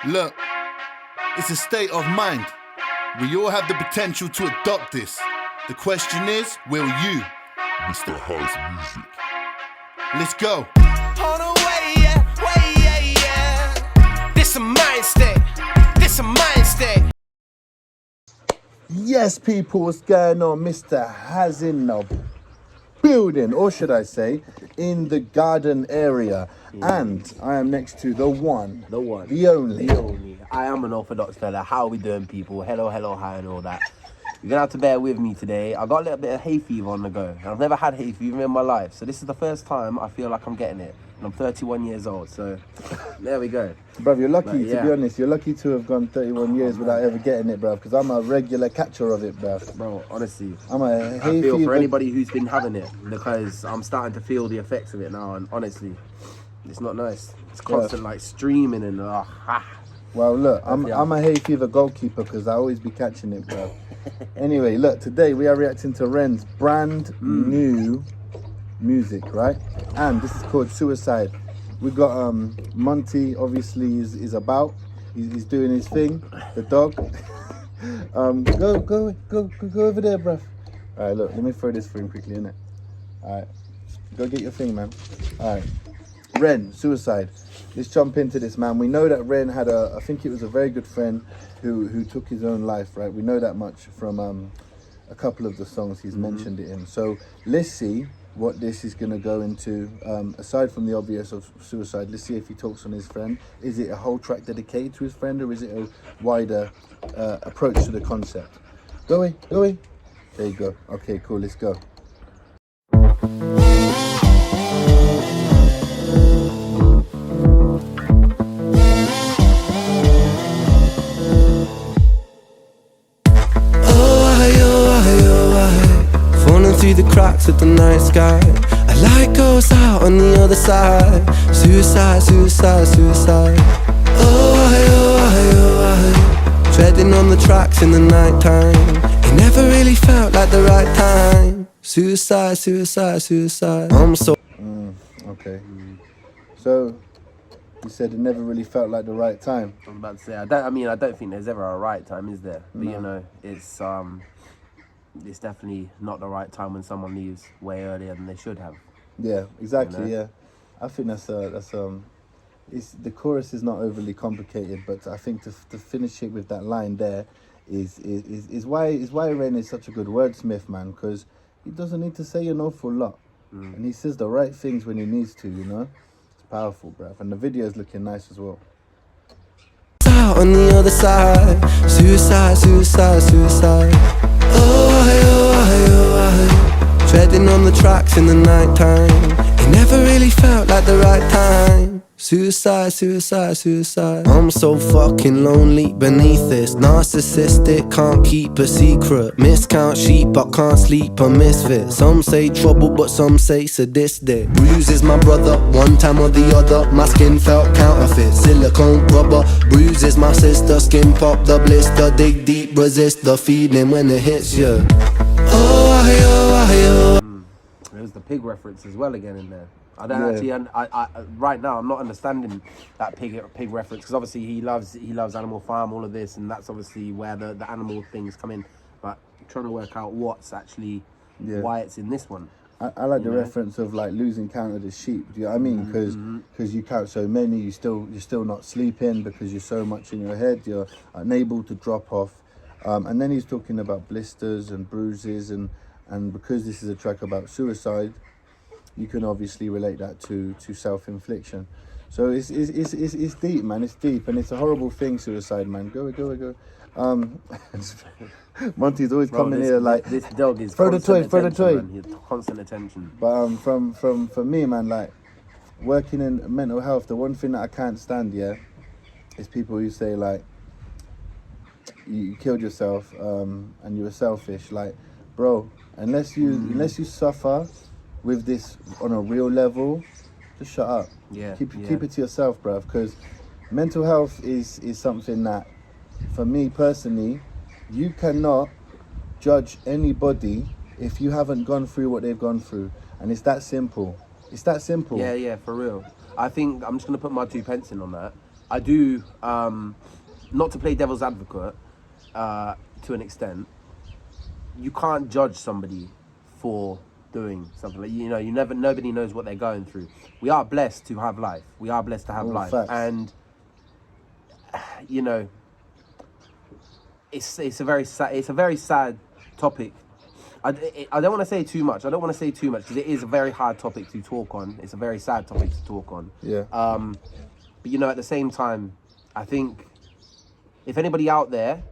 Look, it's a state of mind. We all have the potential to adopt this. The question is, will you? Mr. House Music. Let's go. On the way, yeah. This a mind state. This a mind state. Yes, people, what's going on? Mr. Has in the building, or should I say, in the garden area. And I am next to the one, the only. I am an Orthodox fella. How are we doing, people? Hello, hi, and all that. You're gonna have to bear with me today. I got a little bit of hay fever on the go. I've never had hay fever in my life, so this is the first time I feel like I'm getting it. And I'm 31 years old, so there we go. Bruv, you're lucky, But, yeah. to be honest. You're lucky to have gone 31 years without ever getting it, bruv, because I'm a regular catcher of it, bruv. Bro, honestly, I'm a I hay feel fever. for anybody who's been having it, because I'm starting to feel the effects of it now, and honestly, it's not nice. It's constant, like, streaming and Well, look, I'm a hay fever goalkeeper because I always be catching it, bruv. Anyway, look, today we are reacting to Ren's brand new music, right? And this is called Suicide. We got Monty, obviously is about. He's doing his thing. The dog. Go over there, bruv. All right, look, let me throw this for him quickly, innit? All right, go get your thing, man. All right, Ren, Suicide. Let's jump into this, man. We know that Ren had I think it was a very good friend who took his own life, right? We know that much from a couple of the songs he's mentioned it in. So let's see what this is going to go into. Aside from the obvious of suicide, let's see if he talks on his friend. Is it a whole track dedicated to his friend, or is it a wider approach to the concept? Go away. There you go. Okay, cool, let's go. Through the cracks of the night sky, a light goes out on the other side. Suicide. Oh, treading on the tracks in the night time. It never really felt like the right time. Suicide. I'm so Okay. So you said it never really felt like the right time. I was about to say, I don't think there's ever a right time, is there? But No. you know, it's definitely not the right time when someone leaves way earlier than they should have. Yeah, exactly. You know? Yeah, I think it's the chorus is not overly complicated, but I think to finish it with that line there is why Ren is such a good wordsmith, man, because he doesn't need to say an awful lot, and he says the right things when he needs to. You know, it's powerful, bruv, and the video is looking nice as well. out on the other side. Suicide. Oh, treading on the tracks in the night time. It never really felt like the right time. Suicide. I'm so fucking lonely beneath this. Narcissistic, can't keep a secret. Miscount sheep, I can't sleep, a misfit. Some say trouble, but some say sadistic. Bruises my brother, one time or the other. My skin felt counterfeit, silicone rubber. Bruises my sister, skin pop the blister. Dig deep, resist the feeling when it hits you. There's the pig reference as well again in there. I don't actually. I right now I'm not understanding that pig reference, because obviously he loves Animal Farm, all of this, and that's obviously where the animal things come in. But I'm trying to work out what's actually why it's in this one. I like the reference of like losing count of the sheep. Do you know what I mean? Because you count so many, you're still not sleeping because you're so much in your head. You're unable to drop off. And then he's talking about blisters and bruises, and because this is a track about suicide, you can obviously relate that to self-infliction. So it's deep, man. It's deep, and it's a horrible thing, suicide, man. Go. Monty's always coming here like, this dog is throw the toy. man. He's constant attention. But for me, man, like working in mental health, the one thing that I can't stand, is people who say like you killed yourself and you were selfish. Like, bro, unless you suffer with this on a real level, just shut up. Keep it to yourself, bruv, because mental health is something that, for me personally, you cannot judge anybody if you haven't gone through what they've gone through, and it's that simple. Yeah, for real. I think I'm just gonna put my 2 pence in on that. I do, not to play devil's advocate, to an extent, you can't judge somebody for doing something. Like, you know, nobody knows what they're going through. We are blessed to have life. We are blessed to have life. Facts. And, you know, it's a very sad topic. I don't want to say too much. I don't want to say too much because it is a very hard topic to talk on. It's a very sad topic to talk on. Yeah. But, you know, at the same time, I think if anybody out there,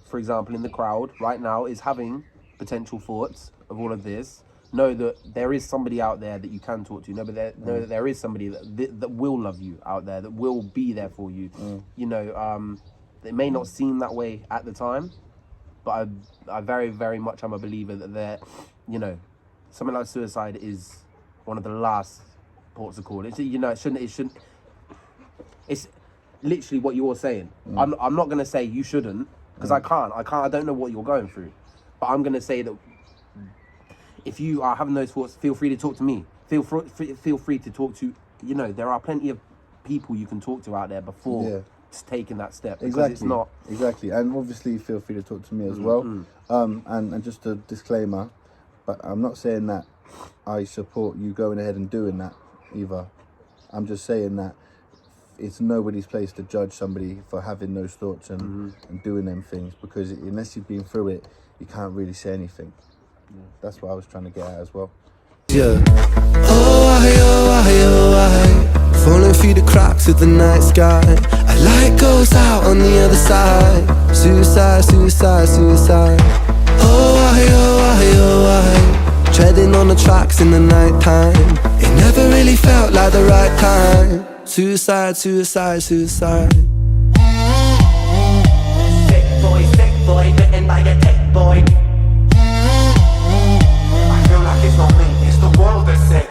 for example, in the crowd right now is having potential thoughts of all of this, know that there is somebody out there that you can talk to. Know that there is somebody that will love you out there, that will be there for you. You know, it may not seem that way at the time, but I very, very much am a believer that you know, something like suicide is one of the last ports of call. It's, you know, it shouldn't. It's literally what you're saying. I'm not gonna say you shouldn't, because I don't know what you're going through, but I'm gonna say that if you are having those thoughts, feel free to talk to me. Feel free to talk to, you know, there are plenty of people you can talk to out there before taking that step. Because Exactly. it's not. Exactly. And obviously feel free to talk to me as well. And just a disclaimer, but I'm not saying that I support you going ahead and doing that either. I'm just saying that it's nobody's place to judge somebody for having those thoughts and doing them things, because unless you've been through it, you can't really say anything. That's what I was trying to get at as well. Yeah. Oh, falling through the cracks of the night sky. A light goes out on the other side. Suicide, suicide, suicide. Oh, treading on the tracks in the night time. It never really felt like the right time. Suicide, suicide, suicide. Sick boy, bitten by a tech boy. I feel like it's not me, it's the world that's sick.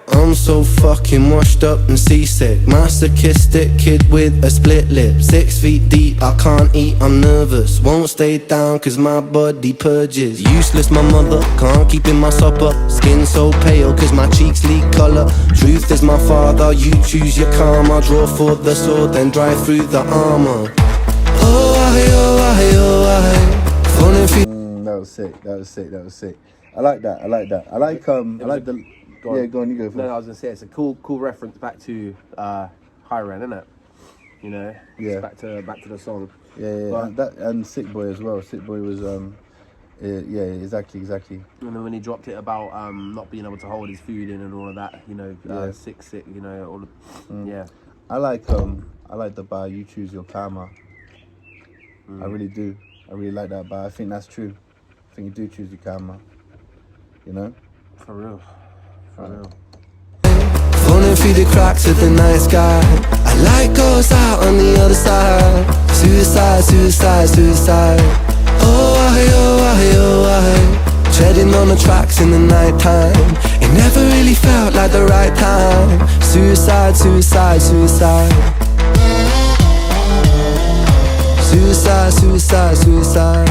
I'm so fucking washed up and seasick. Masochistic kid with a split lip. 6 feet deep, I can't eat, I'm nervous. Won't stay down cause my body purges. Useless my mother, can't keep in my supper. Skin so pale cause my cheeks leak colour. Truth is my father, you choose your karma. Draw for the sword, then drive through the armour. Falling through. That was sick. I like that. I like the... Go on. Yeah, go on, you go first. No, I was gonna say it's a cool reference back to Hiren, isn't it? You know, Yeah. Back to the song. Yeah, But- that, and Sick Boy as well. Sick Boy was yeah, exactly. And then when he dropped it about not being able to hold his food in and all of that, you know, Yeah. sick, you know, all of, yeah. I like the bar you choose your karma. I really do. I really like that bar. I think that's true. I think you do choose your karma. You know? For real. Falling through the cracks of the night sky. A light goes out on the other side. Suicide, suicide, suicide. Oh, treading on the tracks in the night time. It never really felt like the right time. Suicide, suicide, suicide. Suicide, suicide, suicide.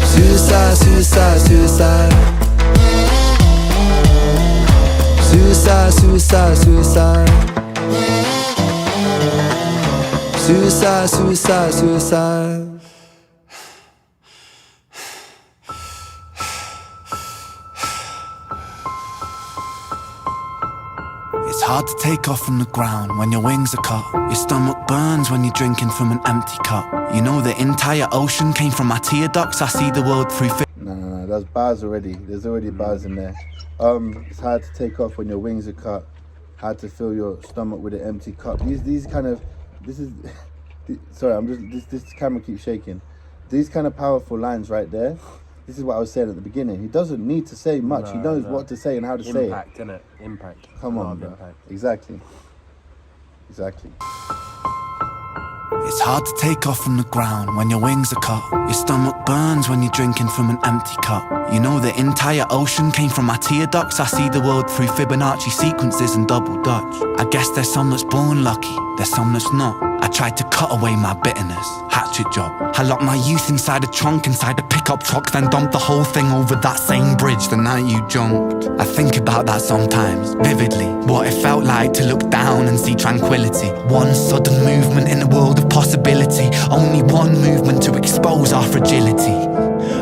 Suicide, suicide, suicide. Suicide, suicide, suicide. Suicide, suicide, suicide. It's hard to take off from the ground when your wings are cut. Your stomach burns when you're drinking from an empty cup. You know the entire ocean came from my tear ducts. I see the world through No, that's bars already. There's already bars in there. It's hard to take off when your wings are cut. Hard to fill your stomach with an empty cup. These kind of, sorry, this camera keeps shaking. These kind of powerful lines right there. This is what I was saying at the beginning. He doesn't need to say much. He knows what to say and how to say it. Impact, innit? Impact. Come A on, lot of bro. impact. Exactly. It's hard to take off from the ground when your wings are cut. Your stomach burns when you're drinking from an empty cup. You know the entire ocean came from my tear ducts. I see the world through Fibonacci sequences and double Dutch. I guess there's some that's born lucky, there's some that's not. I tried to cut away my bitterness, hatch ratchet job. I locked my youth inside a trunk, inside a pickup truck, then dumped the whole thing over that same bridge the night you jumped. I think about that sometimes, vividly, what it felt like to look down and see tranquility. One sudden movement in a world of possibility, only one movement to expose our fragility.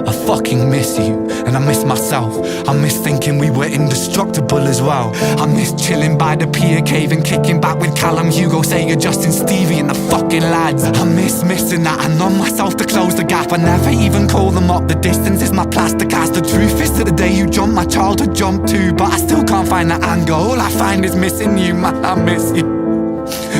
I fucking miss you, and I miss myself. I miss thinking we were indestructible as well. I miss chilling by the pier cave and kicking back with Callum, Hugo, Sega, Justin, Stevie and the fucking lads. I miss missing that. I numb myself to close the gap. I never even call them up. The distance is my plastic ass. The truth is that the day you jumped, my childhood jumped too. But I still can't find that anger. All I find is missing you, man, I miss you.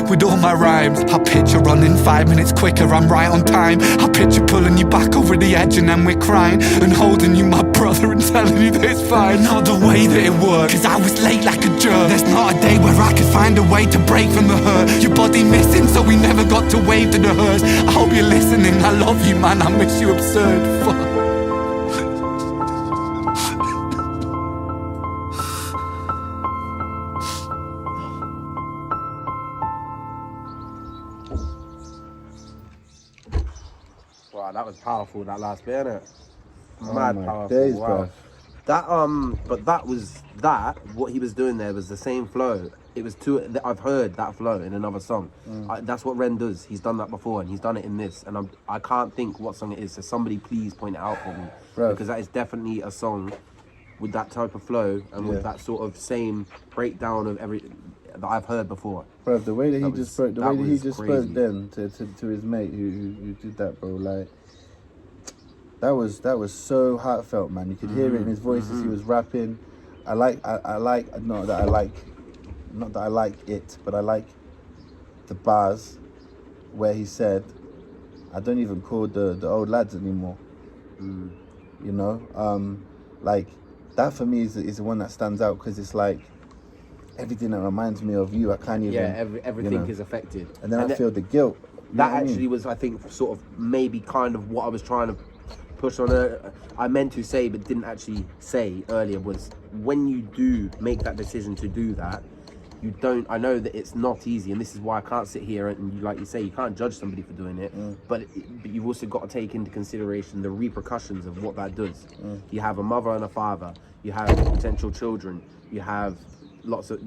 With all my rhymes, I picture running 5 minutes quicker, I'm right on time. I picture pulling you back over the edge and then we're crying, and holding you, my brother, and telling you that it's fine. Not the way that it worked, cause I was late like a jerk. There's not a day where I could find a way to break from the hurt. Your body missing, so we never got to wave to the hearse. I hope you're listening, I love you, man, I miss you absurd. Fuck. Wow, that was powerful, that last bit, innit? Oh Mad my powerful. days, Wow. bruv. That but that was what he was doing there was the same flow. It was I've heard that flow in another song. That's what Ren does. He's done that before, and he's done it in this. And I can't think what song it is. So somebody please point it out for me, Bruv. because that is definitely a song with that type of flow and with that sort of same breakdown of every that I've heard before. Bro, the way that he That just was- spoke, the that way that he was just crazy. spoke then to his mate who did that, bro, like that was so heartfelt, man. You could hear it in his voice as he was rapping. I like not that I like it, but I like the bars where he said, "I don't even call the old lads anymore." You know, like that for me is the one that stands out, because it's like everything that reminds me of you. I can't even. Yeah, everything you know. is affected. And then I feel the guilt. You know That what I mean? actually was, I think, sort of maybe kind of what I was trying to push on. I meant to say, but didn't actually say earlier, was when you do make that decision to do that, you don't. I know that it's not easy, and this is why I can't sit here and you, like you say, you can't judge somebody for doing it. But you've also got to take into consideration the repercussions of what that does. You have a mother and a father. You have potential children. You have lots of,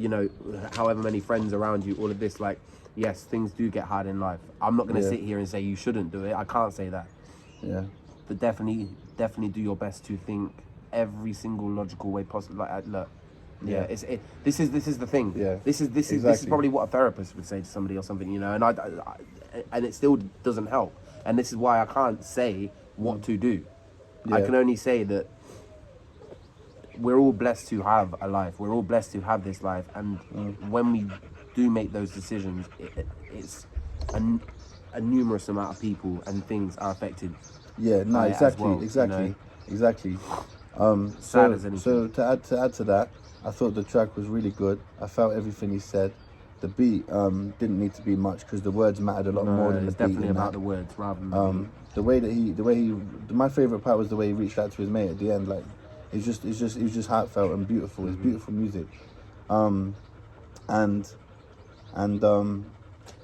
however many friends around you. All of this, like, yes, things do get hard in life. I'm not going to sit here and say you shouldn't do it. I can't say that. Yeah. But definitely do your best to think every single logical way possible. Like, look, this is the thing. Yeah, This is exactly. probably what a therapist would say to somebody or something, and and it still doesn't help. And this is why I can't say what to do. I Yeah. can only say that we're all blessed to have a life. We're all blessed to have this life, and when we do make those decisions, it's a numerous amount of people and things are affected. Yeah, no, by it as exactly, well, exactly. Sad as anything. So to add to that, I thought the track was really good. I felt everything he said. The beat didn't need to be much, because the words mattered a lot more than the It's beat. definitely in about that. the words rather than the beat. The way he, my favorite part was the way he reached out to his mate at the end. Like, it was just heartfelt and beautiful. It's beautiful music.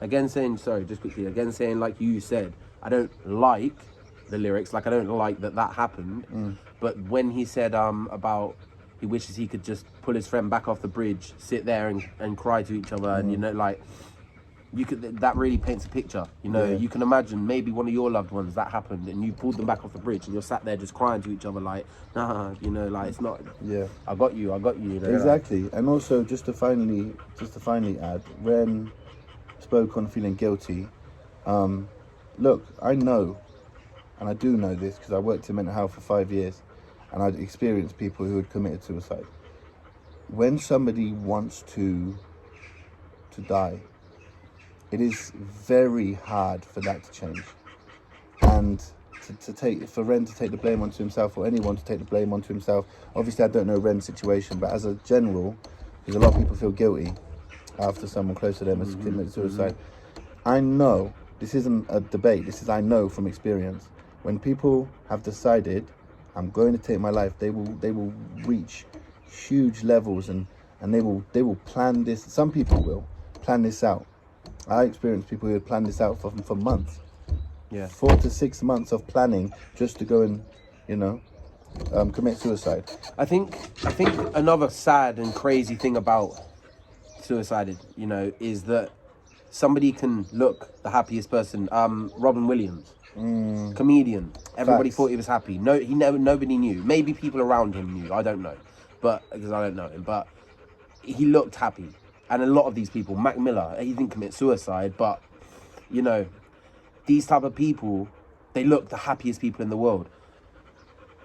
Again saying, like you said, I don't like the lyrics, like I don't like that happened, but when he said about he wishes he could just pull his friend back off the bridge, sit there and cry to each other, and like that really paints a picture. You can imagine maybe one of your loved ones that happened, and you pulled them back off the bridge, and you're sat there just crying to each other, like, nah, like it's not. Yeah. I got you. Exactly. And also, just to finally add, Ren spoke on feeling guilty. Look, I know, and I do know this because I worked in mental health for 5 years, and I'd experienced people who had committed suicide. When somebody wants to die, it is very hard for that to change, and for Ren to take the blame onto himself, or anyone to take the blame onto himself. Obviously, I don't know Ren's situation, but as a general, because a lot of people feel guilty after someone close to them has committed suicide. I know, this isn't a debate, I know from experience, when people have decided, I'm going to take my life, they will reach huge levels, and they will plan this. Some people will plan this out. I experienced people who had planned this out for months, Yeah. 4 to 6 months of planning just to go and, commit suicide. I think another sad and crazy thing about suicide, is that somebody can look the happiest person. Robin Williams, comedian. Everybody Facts. thought he was happy. Nobody knew. Maybe people around him knew. I don't know, because I don't know him. But he looked happy, and a lot of these people. Mac Miller, he didn't commit suicide, but these type of people, they look the happiest people in the world.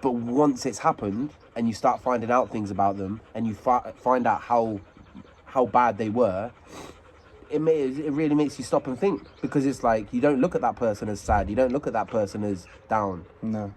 But once it's happened, and you start finding out things about them, and you find out how bad they were, it really makes you stop and think, because it's like you don't look at that person as sad, you don't look at that person as down. No.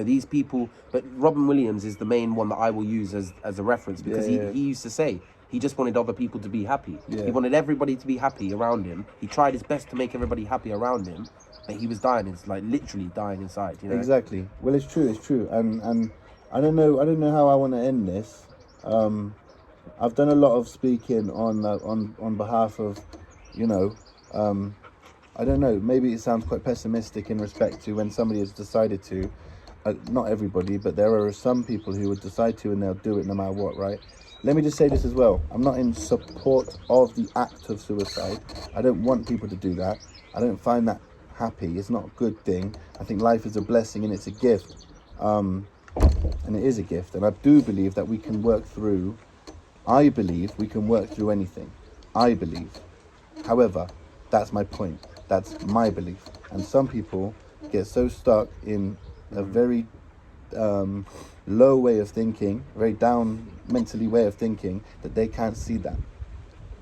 These people. But Robin Williams is the main one that I will use as a reference, because he used to say he just wanted other people to be happy. Yeah. He wanted everybody to be happy around him. He tried his best to make everybody happy around him, but he was dying. It's like literally dying inside. Exactly. Well, it's true, and I don't know how I want to end this. I've done a lot of speaking on behalf of, I don't know, maybe it sounds quite pessimistic in respect to when somebody has decided to, not everybody, but there are some people who would decide to, and they'll do it no matter what, right? Let me just say this as well. I'm not in support of the act of suicide. I don't want people to do that. I don't find that happy. It's not a good thing. I think life is a blessing and it's a gift. And it is a gift. And I do believe that we can work through, I believe we can work through anything. I believe. However, that's my point. That's my belief. And some people get so stuck in a very low way of thinking, very down mentally way of thinking, that they can't see that.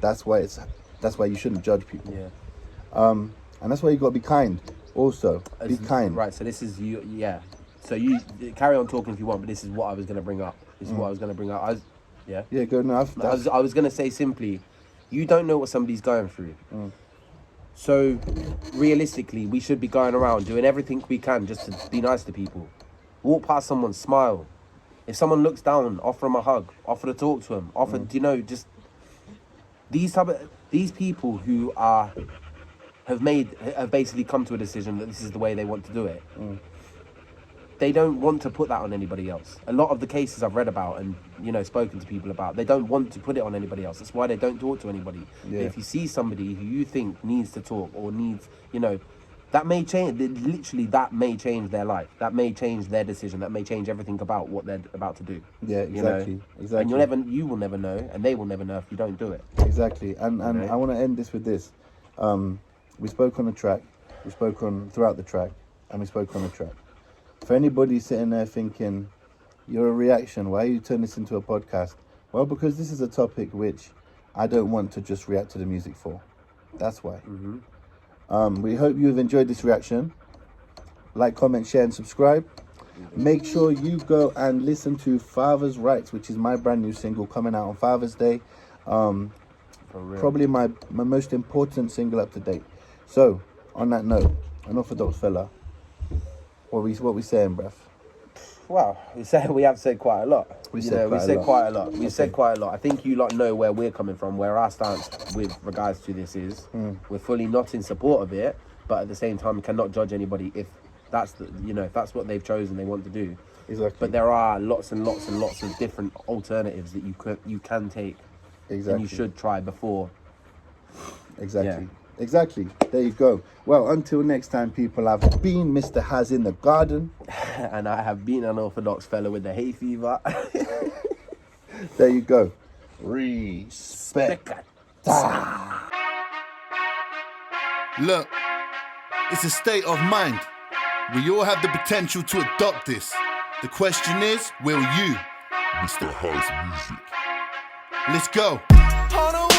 That's why you shouldn't judge people. Yeah. And that's why you got to be kind. Also, be kind. Right. So this is you. Yeah. So you carry on talking if you want, but this is what I was going to bring up. Yeah. Yeah. Good enough. I was going to say simply, you don't know what somebody's going through. So realistically, we should be going around doing everything we can just to be nice to people. Walk past someone, smile. If someone looks down, offer them a hug. Offer to talk to them. Just these people who have basically come to a decision that this is the way they want to do it. They don't want to put that on anybody else. A lot of the cases I've read about and spoken to people about, they don't want to put it on anybody else. That's why they don't talk to anybody. Yeah. But if you see somebody who you think needs to talk or needs, that may change. Literally, that may change their life. That may change their decision. That may change everything about what they're about to do. Yeah, exactly. And you will never know, and they will never know if you don't do it. Exactly. And I want to end this with this. We spoke on the track. We spoke on throughout the track, and we spoke on the track. For anybody sitting there thinking, you're a reaction, why you turn this into a podcast? Well, because this is a topic which I don't want to just react to the music for. That's why. We hope you've enjoyed this reaction. Like, comment, share, and subscribe. Make sure you go and listen to Father's Rights, which is my brand new single coming out on Father's Day. Probably my most important single up to date. So, on that note, an orthodox fella. What we saying, bruv? Well, we have said quite a lot. We said quite a lot. We've said quite a lot. I think you lot know where we're coming from, where our stance with regards to this is. We're fully not in support of it, but at the same time, we cannot judge anybody if that's if that's what they've chosen, they want to do. Exactly. But there are lots and lots and lots of different alternatives that you can take. Exactly. And you should try before. Exactly. Yeah. Exactly. There you go. Well, until next time, people, I've been Mr. Has in the Garden. And I have been an orthodox fella with the hay fever. There you go. Respect. Look, it's a state of mind. We all have the potential to adopt this. The question is, will you? Mr. Has Music. Let's go. On a